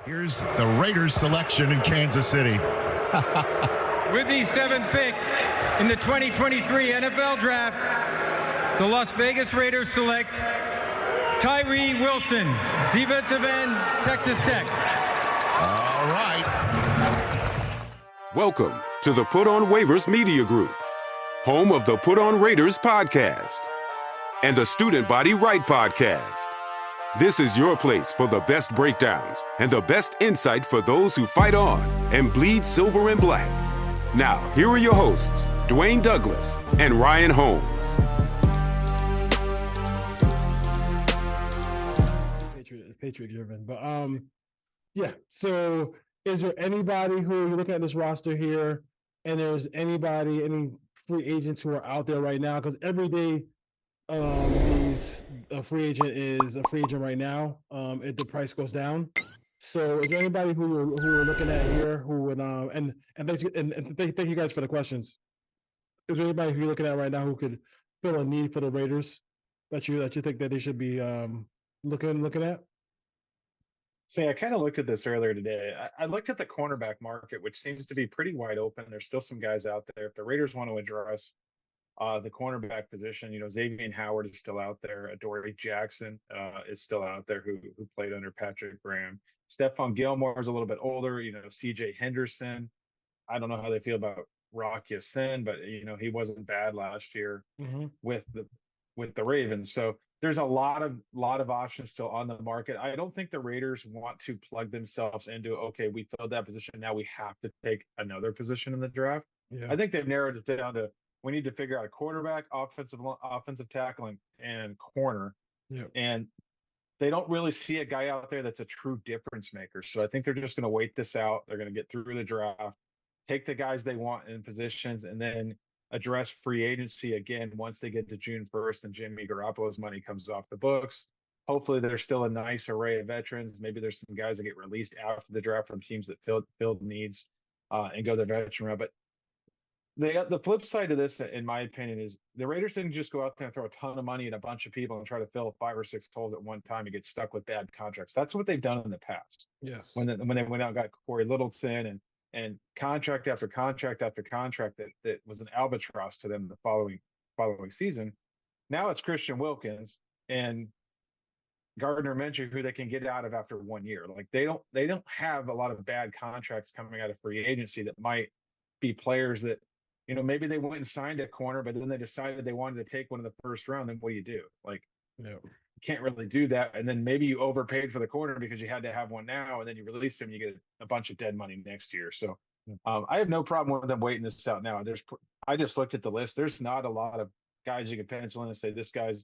Here's the Raiders selection in Kansas City. With the 7th pick in the 2023 NFL Draft, the Las Vegas Raiders select Tyree Wilson, defensive end, Texas Tech. All right. Welcome to the Put on Waivers Media Group, home of the Put on Raiders podcast and the Student Body Right podcast. This is your place for the best breakdowns and the best insight for those who fight on and bleed silver and black. Now, here are your hosts, Dwayne Douglas and Ryan Holmes. Patriot driven, but yeah. So, is there anybody who you're looking at this roster here, and there's any free agents who are out there right now? Because every day, he's a free agent is a free agent right now. If the price goes down. So, is there anybody who we're looking at here who would and thank you guys for the questions. Is there anybody who you're looking at right now who could fill a need for the Raiders that you think that they should be looking at? So yeah, I kind of looked at this earlier today. I looked at the cornerback market, which seems to be pretty wide open. There's still some guys out there. If the Raiders want to address the cornerback position, Xavier Howard is still out there. Adoree Jackson is still out there, who played under Patrick Graham. Stephon Gilmore is a little bit older. C.J. Henderson. I don't know how they feel about Rock Ya-Sin, but he wasn't bad last year with the Ravens. So there's a lot of options still on the market. I don't think the Raiders want to plug themselves into, okay, we filled that position, now we have to take another position in the draft. Yeah. I think they've narrowed it down to, we need to figure out a quarterback, offensive tackle, and corner. Yeah. And they don't really see a guy out there that's a true difference maker. So I think they're just going to wait this out. They're going to get through the draft, take the guys they want in positions, and then address free agency again once they get to June 1st and Jimmy Garoppolo's money comes off the books. Hopefully there's still a nice array of veterans. Maybe there's some guys that get released after the draft from teams that filled needs and go the veteran route. But the flip side of this, in my opinion, is the Raiders didn't just go out there and throw a ton of money at a bunch of people and try to fill 5 or 6 holes at one time and get stuck with bad contracts. That's what they've done in the past. Yes. When they went out and got Corey Littleton and contract after contract after contract that was an albatross to them the following season. Now it's Christian Wilkins and Gardner Minshew, who they can get out of after 1 year. Like they don't have a lot of bad contracts coming out of free agency that might be players that, maybe they went and signed a corner, but then they decided they wanted to take one in the first round. Then what do you do? Like, you can't really do that. And then maybe you overpaid for the corner because you had to have one now, and then you release him, you get a bunch of dead money next year. So I have no problem with them waiting this out now. I just looked at the list. There's not a lot of guys you can pencil in and say this guy's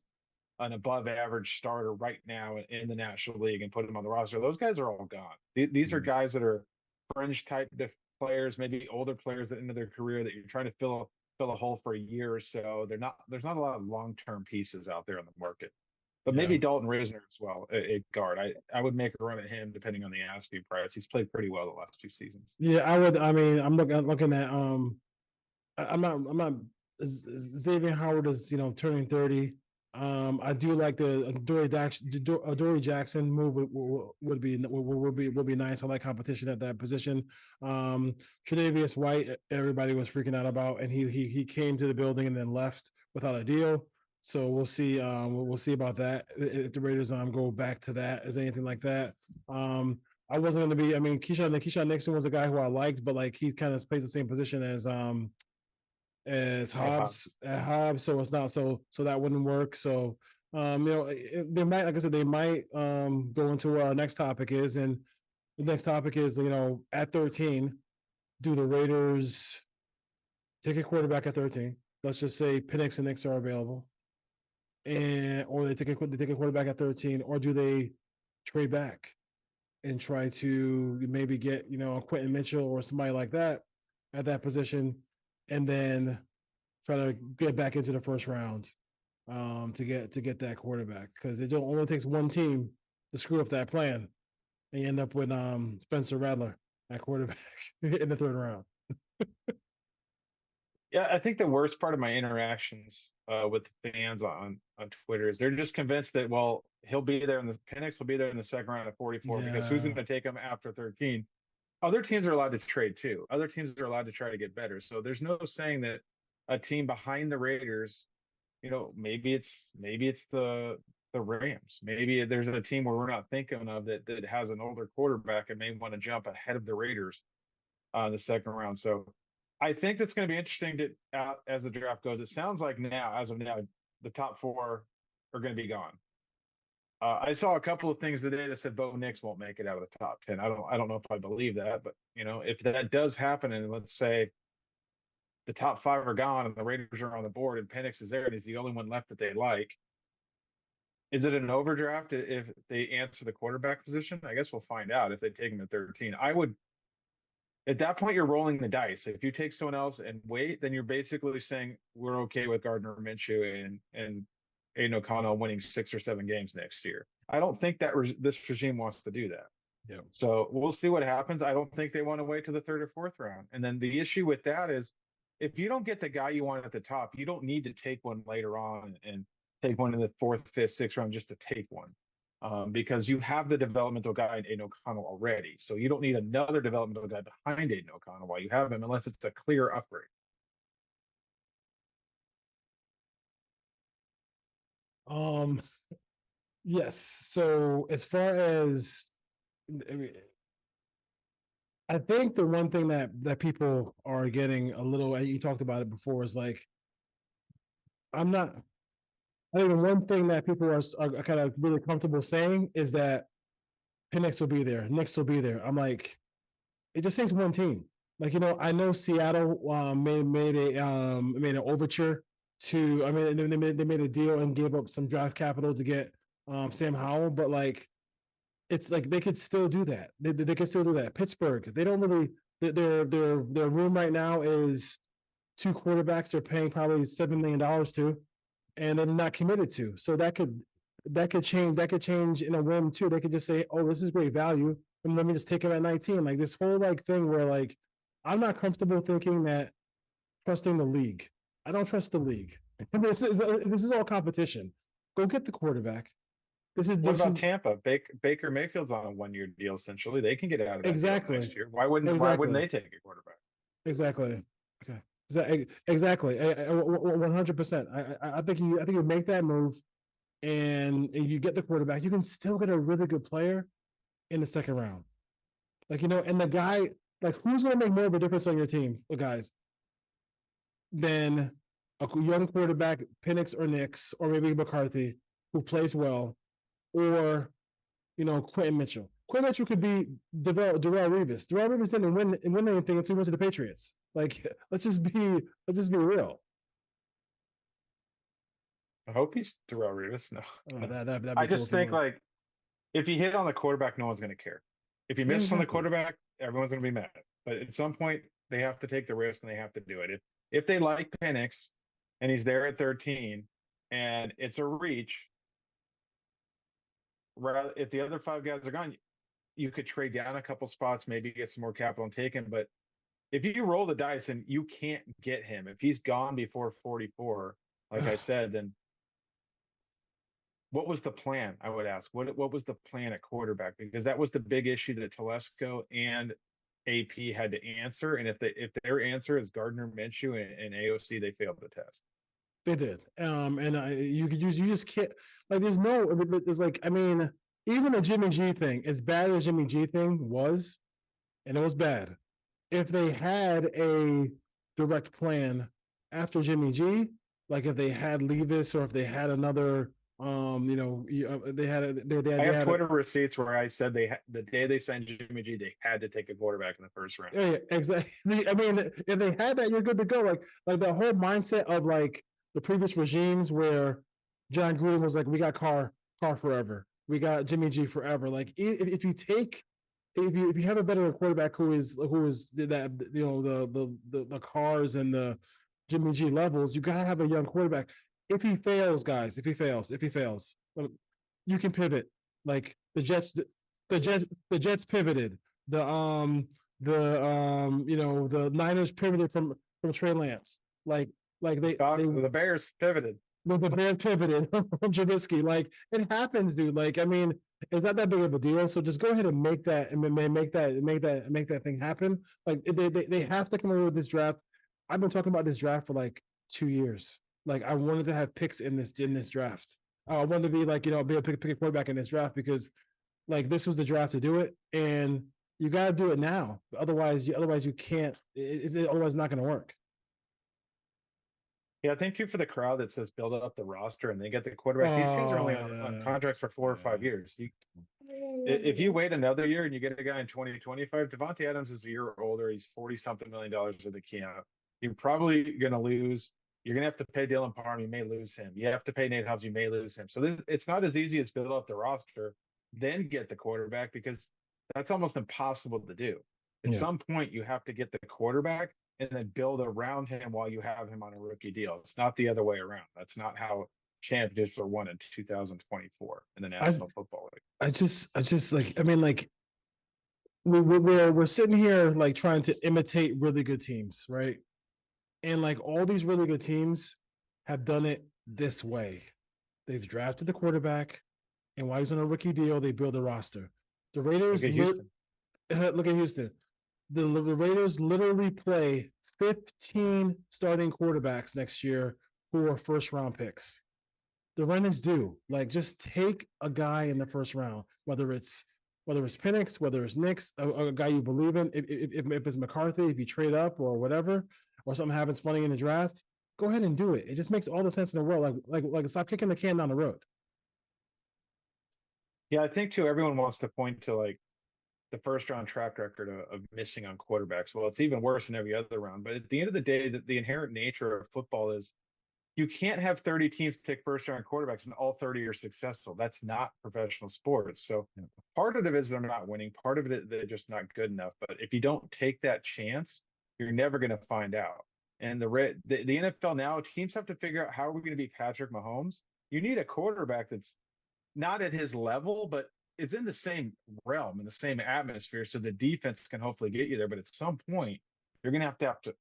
an above average starter right now in the National League and put him on the roster. Those guys are all gone. These are guys that are fringe type players, maybe older players at the end of their career that you're trying to fill a hole for a year or so. There's not a lot of long-term pieces out there on the market. But maybe Dalton Risner as well, a guard. I would make a run at him depending on the asking price. He's played pretty well the last 2 seasons. Yeah, I would. I mean, I'm looking at I'm not. Xavier Howard is turning 30. I do like the Adoree Jackson move would be nice. I like competition at that position. Tre'Davious White, everybody was freaking out about, and he came to the building and then left without a deal. So we'll see. We'll see about that if the Raiders go back to that as anything like that. I wasn't going to be. I mean, Keyshawn Nixon was a guy who I liked, but like he kind of plays the same position as Hobbs at Hobbs, so it's not so that wouldn't work. So they might, like I said, they might go into where our next topic is, and the next topic is at 13, do the Raiders take a quarterback at 13? Let's just say Penix and Nix are available, or they take a quarterback at 13, or do they trade back and try to maybe get Quentin Mitchell or somebody like that at that position, and then try to get back into the first round to get that quarterback, because it only takes one team to screw up that plan, and you end up with Spencer Rattler at quarterback in the 3rd round. Yeah, I think the worst part of my interactions with the fans on Twitter is they're just convinced that, well, he'll be there in the Penix will be there in the second round of 44 because who's Yeah. going to take him after 13? Other teams are allowed to trade too. Other teams are allowed to try to get better. So there's no saying that a team behind the Raiders, maybe it's the Rams. Maybe there's a team where we're not thinking of that has an older quarterback and may want to jump ahead of the Raiders in the second round. So I think that's going to be interesting as the draft goes. It sounds like as of now, the top four are going to be gone. I saw a couple of things today that said Bo Nix won't make it out of the top 10. I don't know if I believe that, but if that does happen, and let's say the top five are gone and the Raiders are on the board and Penix is there and he's the only one left that they like, is it an overdraft if they answer the quarterback position? I guess we'll find out if they take him at 13. I would. At that point, you're rolling the dice. If you take someone else and wait, then you're basically saying we're okay with Gardner Minshew and Aiden O'Connell winning 6 or 7 games next year. I don't think that this regime wants to do that. Yeah. So we'll see what happens. I don't think they want to wait to the third or fourth round. And then the issue with that is, if you don't get the guy you want at the top, you don't need to take one later on and take one in the fourth, fifth, sixth round just to take one. Because you have the developmental guy in Aiden O'Connell already. So you don't need another developmental guy behind Aiden O'Connell while you have him, unless it's a clear upgrade. Yes. So as far as, I mean, I think the one thing that people are getting a little, you talked about it before, is like, I'm not. I think the one thing that people are kind of really comfortable saying is that Penix will be there, Nix will be there. I'm like, it just takes one team. Like, I know Seattle made an overture to. I mean, they made a deal and gave up some draft capital to get Sam Howell, but like, it's like they could still do that. They could still do that. Pittsburgh, they don't really. Their room right now is 2 quarterbacks they're paying probably $7 million to, and they're not committed to. So that could change. That could change in a whim too. They could just say, "Oh, this is great value, and let me just take him at 19." Like this whole thing where like, I'm not comfortable thinking that trusting the league. I don't trust the league. This is all competition. Go get the quarterback. What about Tampa? Baker Mayfield's on a 1-year deal. Essentially, they can get out of that exactly deal next year. Why wouldn't they take a quarterback? Exactly. Okay. Exactly. 100%. I think you make that move, and you get the quarterback. You can still get a really good player in the second round. And the guy, like, who's going to make more of a difference on your team, guys, than a young quarterback, Penix or Nix, or maybe McCarthy, who plays well, or Quentin Mitchell. Quentin Mitchell could be Darrelle Revis. Darrelle Revis didn't win anything until he went to the Patriots. Like, let's just be real. I hope he's Darrelle Revis. No, that'd be I cool just think like, if you hit on the quarterback, no one's going to care. If you miss on the quarterback, everyone's going to be mad. But at some point, they have to take the risk and they have to do it. If they like Penix and he's there at 13 and it's a reach, right? If the other 5 guys are gone, you could trade down a couple spots, maybe get some more capital and take him. But if you roll the dice and you can't get him, if he's gone before 44, like I said, then what was the plan? I would ask, what was the plan at quarterback? Because that was the big issue that Telesco and AP had to answer. And if their answer is Gardner Minshew and AOC, they failed the test. They did. You just can't, like, there's like, I mean, even the Jimmy G thing, as bad as Jimmy G thing was, and it was bad, if they had a direct plan after Jimmy G, like if they had Levis or if they had another, they had Twitter receipts where I said the day they signed Jimmy G, they had to take a quarterback in the first round. Yeah, exactly. I mean, if they had that, you're good to go. Like the whole mindset of like the previous regimes where John Gruden was like, we got Carr forever, we got Jimmy G forever. Like if you have a better quarterback who is that, the Cars and the Jimmy G levels, you gotta have a young quarterback. If he fails, guys, if he fails, you can pivot. Like the Jets pivoted. The Niners pivoted from Trey Lance. Like they The Bears pivoted. the Bears pivoted on Trubisky. Like it happens, dude. Like I mean, it's not that big of a deal. So just go ahead and make that and make that thing happen. Like they have to come over with this draft. I've been talking about this draft for like 2 years. Like I wanted to have picks in this draft. I wanted to be like be a pick a quarterback in this draft because like this was the draft to do it, and you got to do it now. Otherwise you can't. Otherwise not going to work. Yeah, I think too for the crowd that says build up the roster and they get the quarterback. These guys are only on contracts for 4 or 5 years. If you wait another year and you get a guy in 2025, Devontae Adams is a year older. He's 40 something $million of the camp. You're probably going to lose. You're going to have to pay Dylan Parham. You may lose him. You have to pay Nate Hobbs. You may lose him. So it's not as easy as build up the roster, then get the quarterback, because that's almost impossible to do. At some point, you have to get the quarterback and then build around him while you have him on a rookie deal. It's not the other way around. That's not how championships were won in 2024 in the National Football League. I just like, I mean, like we're sitting here like trying to imitate really good teams, right? And like all these really good teams have done it this way. They've drafted the quarterback, and while he's on a rookie deal, they build a roster. The Raiders look at Houston. The Raiders literally play 15 starting quarterbacks next year who are first round picks. The Raiders do. Like, just take a guy in the first round, whether it's Penix, whether it's Nix, a guy you believe in. If it's McCarthy, if you trade up or whatever, or something happens funny in the draft, go ahead and do it. It just makes all the sense in the world. Like stop kicking the can down the road. Yeah, I think too, everyone wants to point to like the first round track record of missing on quarterbacks. Well, it's even worse than every other round. But at the end of the day, the inherent nature of football is you can't have 30 teams take first round quarterbacks and all 30 are successful. That's not professional sports. So part of it is they're not winning. Part of it, they're just not good enough. But if you don't take that chance, you're never going to find out. And the NFL now, teams have to figure out, how are we going to beat Patrick Mahomes? You need a quarterback that's not at his level, but is in the same realm, in the same atmosphere, so the defense can hopefully get you there. But at some point, you're going to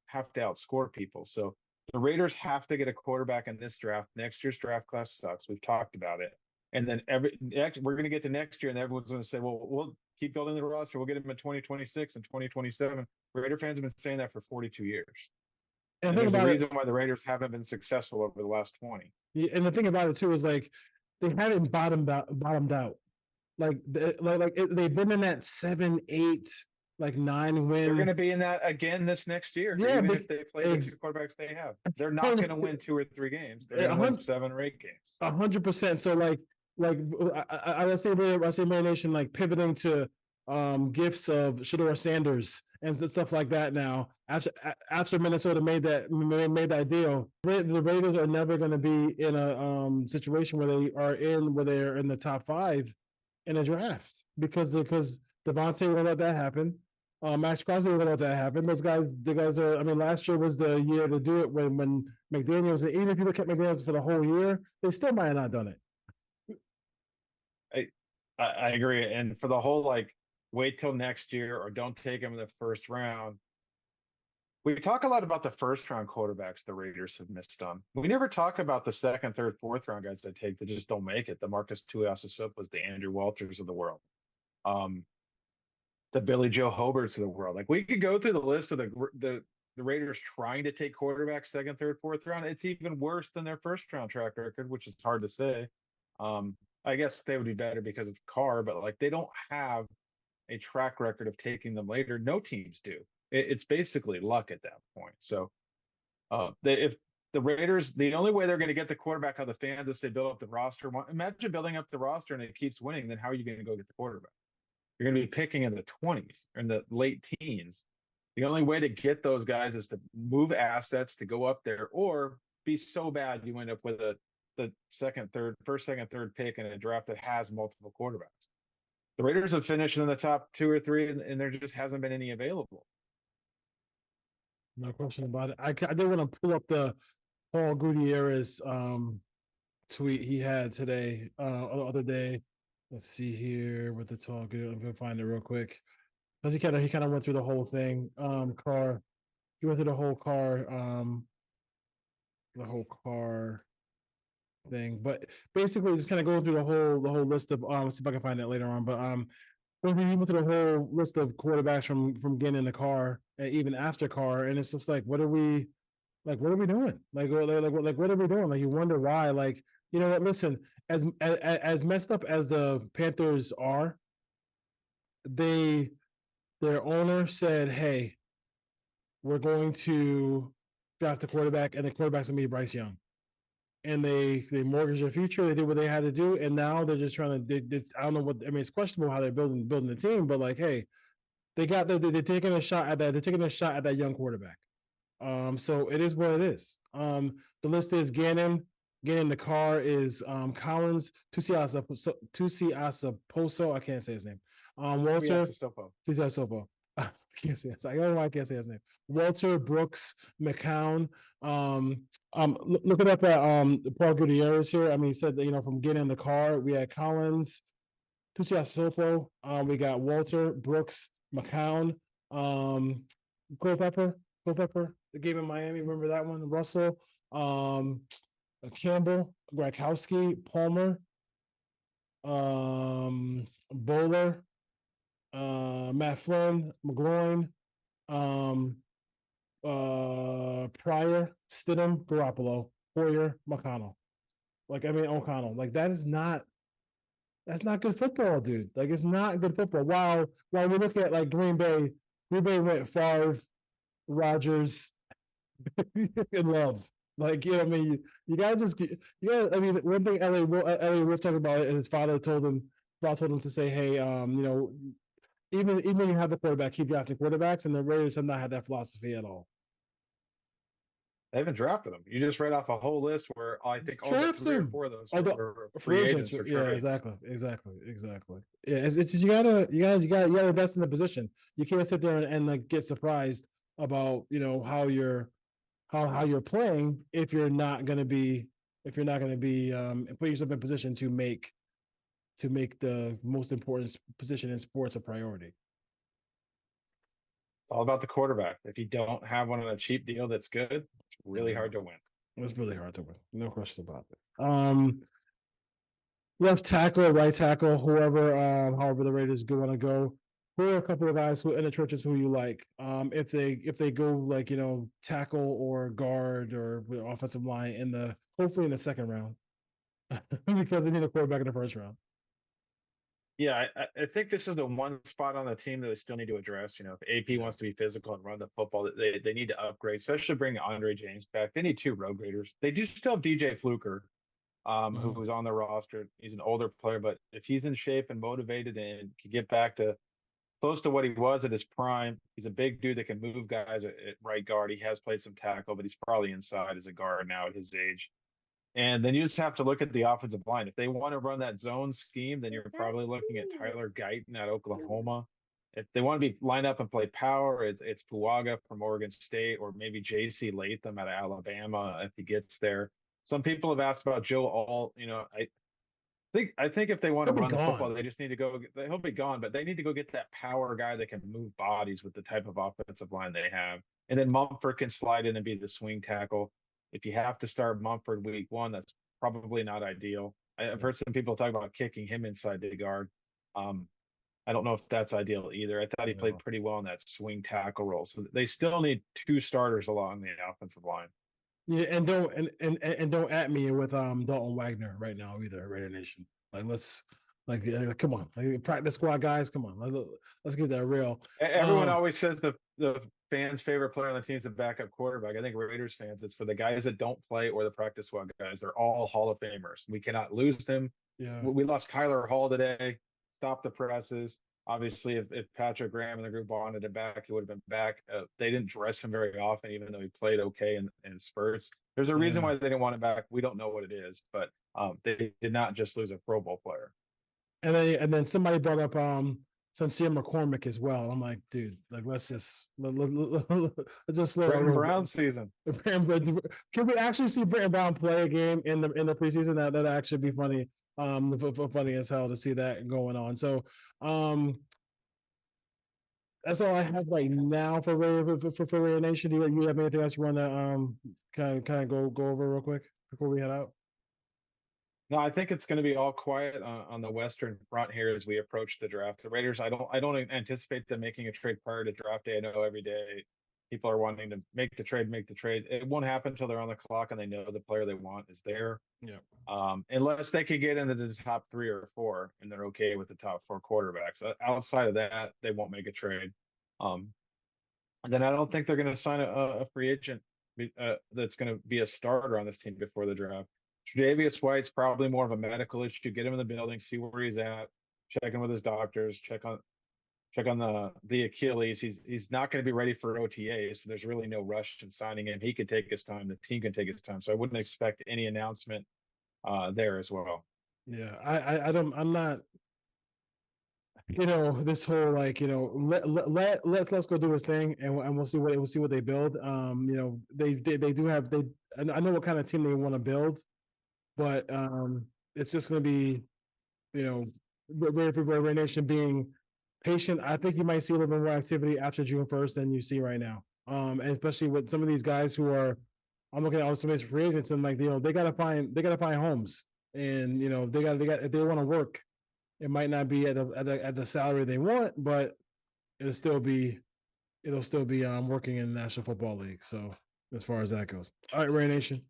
have to outscore people. So the Raiders have to get a quarterback in this draft. Next year's draft class sucks. We've talked about it. And then we're going to get to next year, and everyone's going to say, well, we'll keep building the roster. We'll get him in 2026 and 2027. Raider fans have been saying that for 42 years. And there's a reason why the Raiders haven't been successful over the last 20. Yeah, and the thing about it too is like they haven't bottomed out. Like they've been in that 7, 8, like 9 win. They're going to be in that again this next year. Yeah, even if they play the quarterbers they have, they're not going to win 2 or 3 games. They're going to win 7 or 8 games. 100%. So like I say Man Nation, like pivoting to gifts of Shedeur Sanders and stuff like that. Now after Minnesota made that deal, the Raiders are never going to be in a situation where they're in the top 5 in a draft because Devontae won't let that happen. Max Crosby won't let that happen. The guys are. I mean, last year was the year to do it when McDaniels. Even if you look at McDaniels for the whole year, they still might have not done it. I agree, and for the whole like wait till next year or don't take him in the first round. We talk a lot about the first round quarterbacks the Raiders have missed on. We never talk about the second, third, fourth round guys they take that just don't make it. The Marcus Tuiasosopo's, the Andrew Walters of the world, the Billy Joe Hobarts of the world. Like, we could go through the list of the Raiders trying to take quarterbacks second, third, fourth round. It's even worse than their first round track record, which is hard to say. I guess they would be better because of Carr, but like they don't have a track record of taking them later. No teams do. It's basically luck at that point. So if the Raiders, the only way they're going to get the quarterback out of the fans is they build up the roster. Imagine building up the roster and it keeps winning. Then how are you going to go get the quarterback? You're going to be picking in the 20s or in the late teens. The only way to get those guys is to move assets to go up there, or be so bad you end up with the first, second, third pick in a draft that has multiple quarterbacks. The Raiders have finished in the top 2 or 3, and there just hasn't been any available. No question about it. I did want to pull up the Paul Gutierrez tweet he had today, the other day. Let's see here with the talk. I'm gonna find it real quick because he kind of went through the whole thing. Carr, he went through the whole Carr the whole car thing, but basically just kind of going through the whole list of see if I can find it later on, but when we went through the whole list of quarterbacks from getting in the car and even after car, and it's just like, what are we doing? Like what are we doing? Like you wonder why. Like, you know what? Listen, as messed up as the Panthers are, their owner said, "Hey, we're going to draft a quarterback, and the quarterback's gonna be Bryce Young." And they mortgaged their future. They did what they had to do, and now they're just trying to. I don't know what I mean. It's questionable how they're building the team, but like, hey, they're taking a shot at that. They're taking a shot at that young quarterback. So it is what it is. The list is Gannon. Getting the car is Collins, Tusiasaposo. I can't say his name. Walter Tusiasaposo. I can't say it. I don't know why I can't say his name. Walter Brooks McCown. Looking up at Paul Gutierrez here. I mean, he said that, you know, from getting in the car, we had Collins, Tusiasaposo. We got Walter Brooks McCown. Culpepper, the game in Miami. Remember that one? Russell, Campbell, Gronkowski, Palmer, Bowler, Matt Flynn, McGloin, Pryor, Stidham, Garoppolo, Hoyer, McConnell. Like, I mean, O'Connell. Like, that's not good football, dude. Like, it's not good football. While we look at like Green Bay went Favre, Rodgers, and Love. Like, you know, I mean, you gotta just I mean, one thing Ellie was talking about it, and his father told him to say, hey, you know, even when you have the quarterback, keep drafting quarterbacks, and the Raiders have not had that philosophy at all. They haven't drafted them. You just read off a whole list where I think all but 3 or 4 of those were free agents or trades. Yeah, exactly. Yeah, it's just you gotta invest in the position. You can't sit there and like get surprised about, you know, how you're playing if you're not gonna be put yourself in position to make the most important position in sports a priority. It's all about the quarterback. If you don't have one on a cheap deal that's good, it's really hard to win. It's really hard to win. No question about it. Left tackle, right tackle, whoever, however the Raiders want to go. Who are a couple of guys who in the trenches who you like? If they go like, you know, tackle or guard or offensive line hopefully in the second round, because they need a quarterback in the first round. Yeah, I think this is the one spot on the team that they still need to address. You know, if AP wants to be physical and run the football, they need to upgrade, especially bring Andre James back. They need 2 road graders. They do still have DJ Fluker, who's on the roster. He's an older player, but if he's in shape and motivated and can get back to close to what he was at his prime, he's a big dude that can move guys at right guard. He has played some tackle, but he's probably inside as a guard now at his age. And then you just have to look at the offensive line. If they want to run that zone scheme, then you're probably looking at Tyler Guyton at Oklahoma. If they want to be line up and play power, it's Puaga from Oregon State, or maybe J.C. Latham out of Alabama if he gets there. Some people have asked about Joe Alt. You know, I think if they want to run the football, they just need to go. He'll be gone, but they need to go get that power guy that can move bodies with the type of offensive line they have. And then Mumford can slide in and be the swing tackle. If you have to start Mumford week 1, that's probably not ideal. I've heard some people talk about kicking him inside the guard. I don't know if that's ideal either. I thought he played pretty well in that swing tackle role. So they still need 2 starters along the offensive line. Yeah, and don't at me with Dalton Wagner right now either, Raider Nation. Like come on, like, practice squad guys, come on, let's get that real. Everyone always says the fans' favorite player on the team is a backup quarterback. I think Raiders fans, it's for the guys that don't play or the practice squad guys. They're all Hall of Famers. We cannot lose them. Yeah, we lost Kyler Hall today. Stop the presses. Obviously, if Patrick Graham and the group wanted him back, he would have been back. They didn't dress him very often, even though he played okay in spurts. There's a reason why they didn't want him back. We don't know what it is, but they did not just lose a Pro Bowl player. And then somebody brought up Sincere McCormick as well. I'm like, dude, like let's just slow Britton Brown season. Can we actually see Britton Brown play a game in the preseason? That'd actually be funny. Funny as hell to see that going on. So that's all I have right now for Raider Nation. Do you have anything else you want to kind of go over real quick before we head out? No, I think it's going to be all quiet on the Western front here as we approach the draft. The Raiders, I don't anticipate them making a trade prior to draft day. I know every day people are wanting to make the trade, make the trade. It won't happen until they're on the clock and they know the player they want is there. Yeah. Unless they could get into the top 3 or 4 and they're okay with the top 4 quarterbacks. Outside of that, they won't make a trade. And then I don't think they're going to sign a free agent that's going to be a starter on this team before the draft. Tre'Davious White's probably more of a medical issue. Get him in the building, see where he's at, check in with his doctors, check on the Achilles. He's not going to be ready for OTA, so there's really no rush in signing him. He could take his time. The team can take his time. So I wouldn't expect any announcement there as well. Yeah, I'm not, this whole like, let's go do his thing and we'll see what they build. They do have, I know what kind of team they want to build, but it's just going to be, Raider Nation being patient. I think you might see a little bit more activity after June 1st than you see right now. And especially with some of these guys who are, I'm looking at all some of these free agents and like, they gotta find homes, and they got if they want to work, it might not be at the salary they want, but it'll still be working in the National Football League. So as far as that goes, all right, Raider Nation.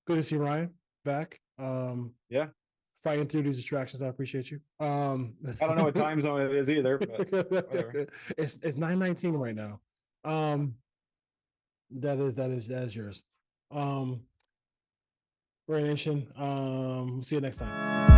Good to see Ryan back. Yeah. Fighting through these distractions. I appreciate you. I don't know what time zone it is either, but whatever. It's 9:19 right now. That is yours. Raider Nation. See you next time.